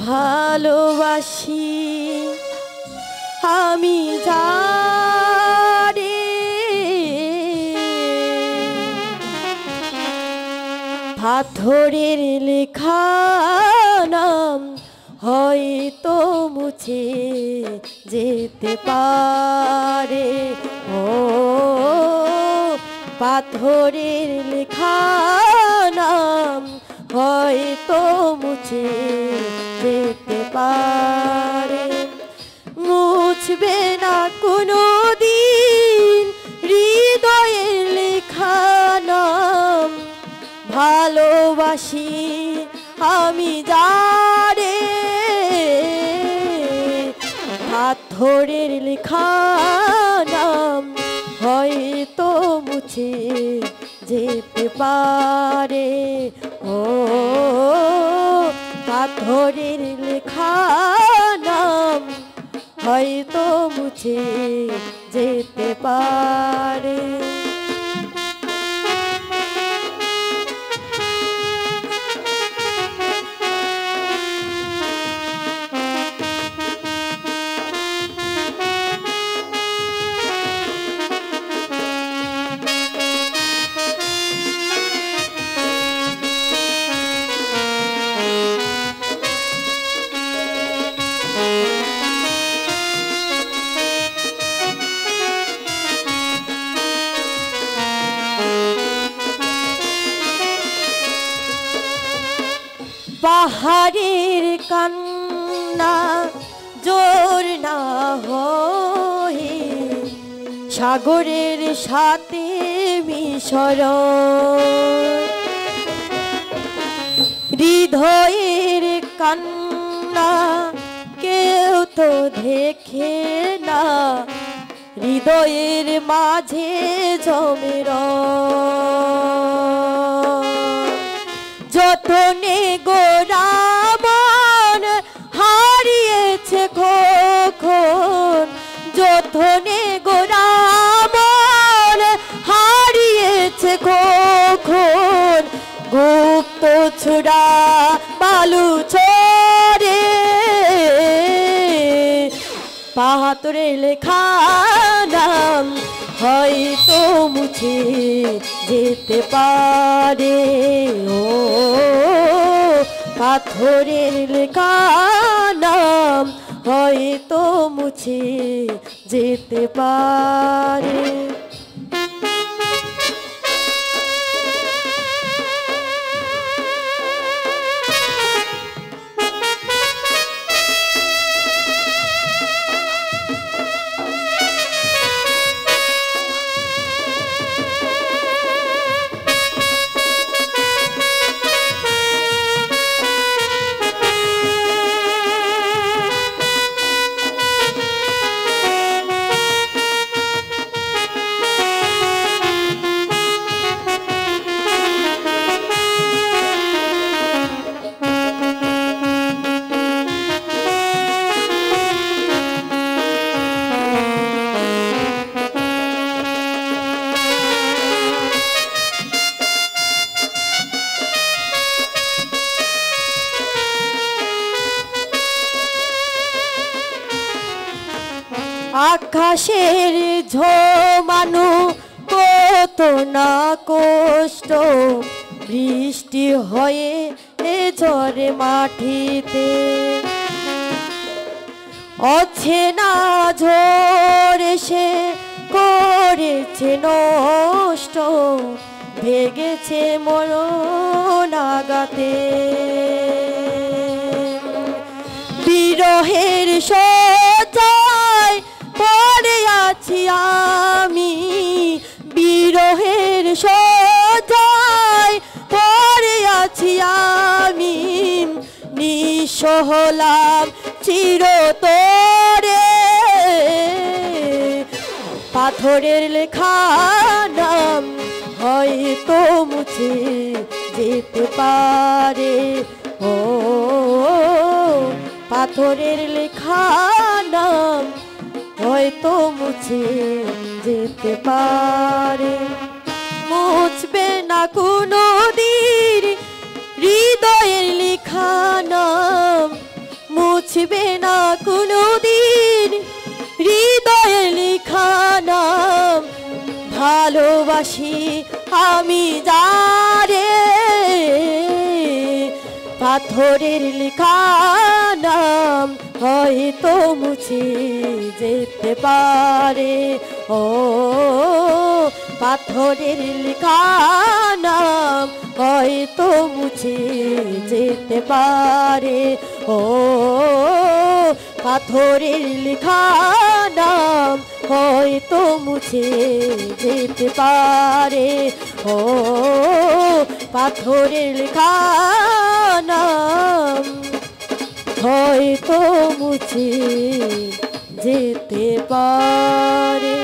ভালোবাসি আমি যারে পাথরের লেখা নাম হয়তো মুছে যেতে পারে। ও পাথরের লেখা নাম হয়তো মুছে যেতে পারে। মুছবে না কোনো দিন হৃদয়ের লেখা নাম ভালোবাসি আমি যারে পাথরের লেখা নাম হয়তো মুছে যেতে পারে। ও পাথরের লেখা নাম হয়তো মুছে যেতে পারে। পাহাড়ের কান্না জোর না হয়ে সাগরের সাথে মিশরণ। হৃদয়ের কান্না কেউ তো দেখে না, হৃদয়ের মাঝে জমের যতনে গোরামন হারিয়েছে কখন, যতনে গোরামন হারিয়েছে কখন। গুপ্ত ছুড়া বালু ছড়ে পাথরের লেখা নাম হয়তো মুছে যেতে পারে। ও পাথরের লেখা নাম হয়তো মুছে যেতে পারে। আকাশের ঝোমানো কত না কষ্ট বৃষ্টি হয়ে ঝরে মাটিতে অচেনা ঝড় এসে করেছে নষ্ট ভেগেছে মরণ আঘাতে। বিরহের সজ্জায় পড়ে আছি আমি, বিরহের সজ্জায় পড়ে আছি আমি, নিঃস্ব হলাম চিরতরে। পাথরের লেখা নাম হয়তো মুছে যেতে পারে। ও পাথরের লেখা নাম হয়তো মুছে যেতে পারে। মুছবে না কোনো দিন হৃদয়ের লেখা নাম ভালোবাসি আমি যারে, পাথরের লেখা নাম হয়তো মুছে যেতে পারে। ও পাথরের লেখা নাম হয়তো মুছে যেতে পারে। ও পাথরের লেখা নাম হয়তো মুছে যেতে পারে। ও পাথরের লেখা নাম হয়তো মুছে যেতে পারে।